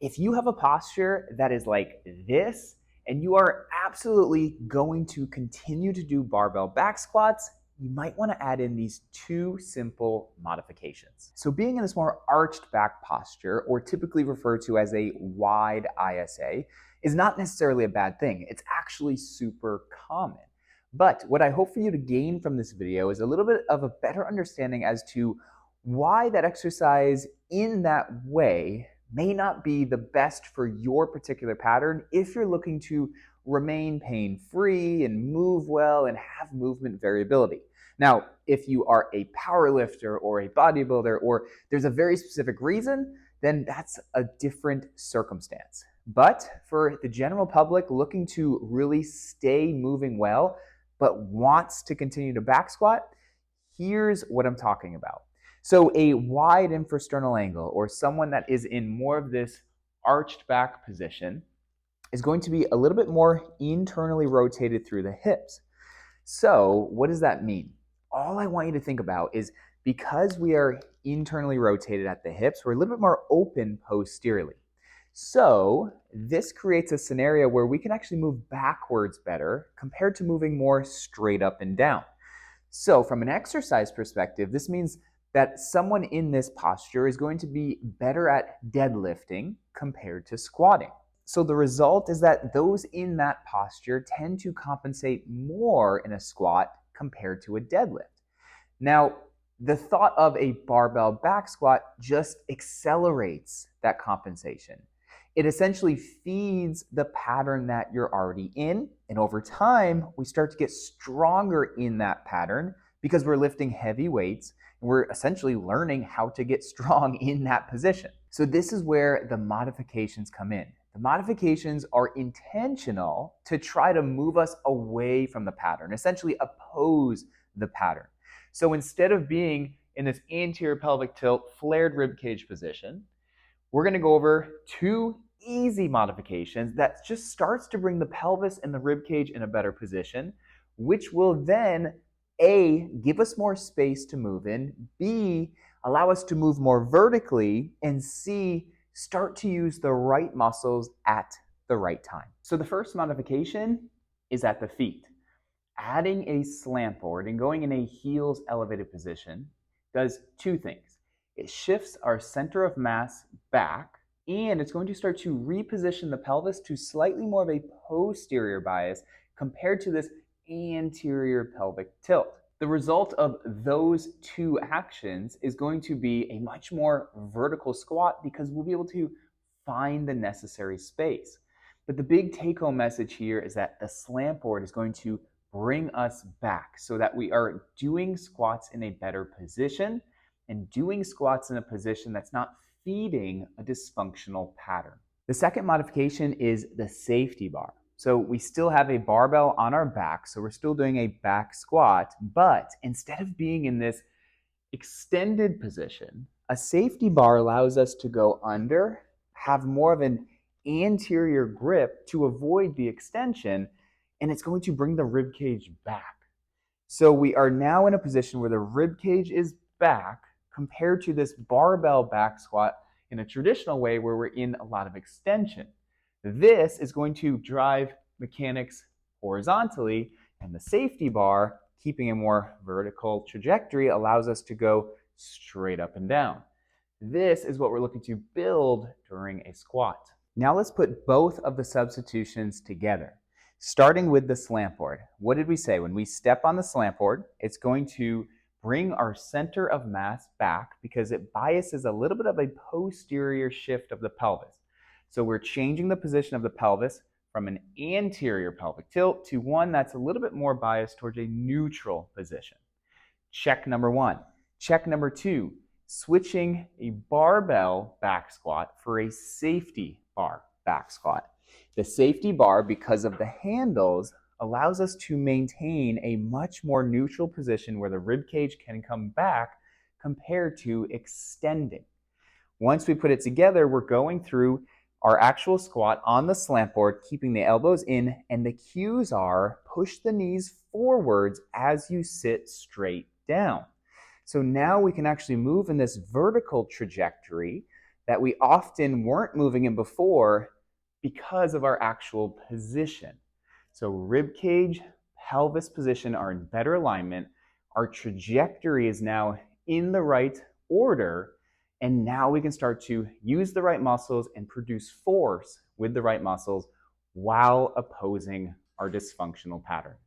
If you have a posture that is like this, and you are absolutely going to continue to do barbell back squats, you might want to add in these two simple modifications. So being in this more arched back posture, or typically referred to as a wide ISA, is not necessarily a bad thing. It's actually super common. But what I hope for you to gain from this video is a little bit of a better understanding as to why that exercise in that way may not be the best for your particular pattern if you're looking to remain pain-free and move well and have movement variability. Now, if you are a power lifter or a bodybuilder, or there's a very specific reason, then that's a different circumstance. But for the general public looking to really stay moving well, but wants to continue to back squat, here's what I'm talking about. So a wide infrasternal angle, or someone that is in more of this arched back position, is going to be a little bit more internally rotated through the hips. So what does that mean? All I want you to think about is, because we are internally rotated at the hips, we're a little bit more open posteriorly. So this creates a scenario where we can actually move backwards better compared to moving more straight up and down. So from an exercise perspective, this means that someone in this posture is going to be better at deadlifting compared to squatting. So the result is that those in that posture tend to compensate more in a squat compared to a deadlift. Now, the thought of a barbell back squat just accelerates that compensation. It essentially feeds the pattern that you're already in, and over time, we start to get stronger in that pattern because we're lifting heavy weights, and we're essentially learning how to get strong in that position. So this is where the modifications come in. The modifications are intentional to try to move us away from the pattern, essentially oppose the pattern. So instead of being in this anterior pelvic tilt, flared ribcage position, we're going to go over two easy modifications that just starts to bring the pelvis and the ribcage in a better position, which will then A, give us more space to move in, B, allow us to move more vertically, and C, start to use the right muscles at the right time. So the first modification is at the feet. Adding a slant board and going in a heels elevated position does two things. It shifts our center of mass back, and it's going to start to reposition the pelvis to slightly more of a posterior bias compared to this anterior pelvic tilt. The result of those two actions is going to be a much more vertical squat because we'll be able to find the necessary space. But the big take-home message here is that the slant board is going to bring us back so that we are doing squats in a better position and doing squats in a position that's not feeding a dysfunctional pattern. The second modification is the safety bar. So we still have a barbell on our back, so we're still doing a back squat, but instead of being in this extended position, a safety bar allows us to go under, have more of an anterior grip to avoid the extension, and it's going to bring the rib cage back. So we are now in a position where the rib cage is back compared to this barbell back squat in a traditional way where we're in a lot of extension. This is going to drive mechanics horizontally, and the safety bar, keeping a more vertical trajectory, allows us to go straight up and down. This is what we're looking to build during a squat. Now let's put both of the substitutions together. Starting with the slant board. What did we say? When we step on the slant board, it's going to bring our center of mass back because it biases a little bit of a posterior shift of the pelvis. So we're changing the position of the pelvis from an anterior pelvic tilt to one that's a little bit more biased towards a neutral position. Check number one. Check number two, switching a barbell back squat for a safety bar back squat. The safety bar, because of the handles, allows us to maintain a much more neutral position where the rib cage can come back compared to extending. Once we put it together, we're going through our actual squat on the slant board, keeping the elbows in, and the cues are push the knees forwards as you sit straight down. So now we can actually move in this vertical trajectory that we often weren't moving in before because of our actual position. So rib cage, pelvis position are in better alignment. Our trajectory is now in the right order. And now we can start to use the right muscles and produce force with the right muscles while opposing our dysfunctional pattern.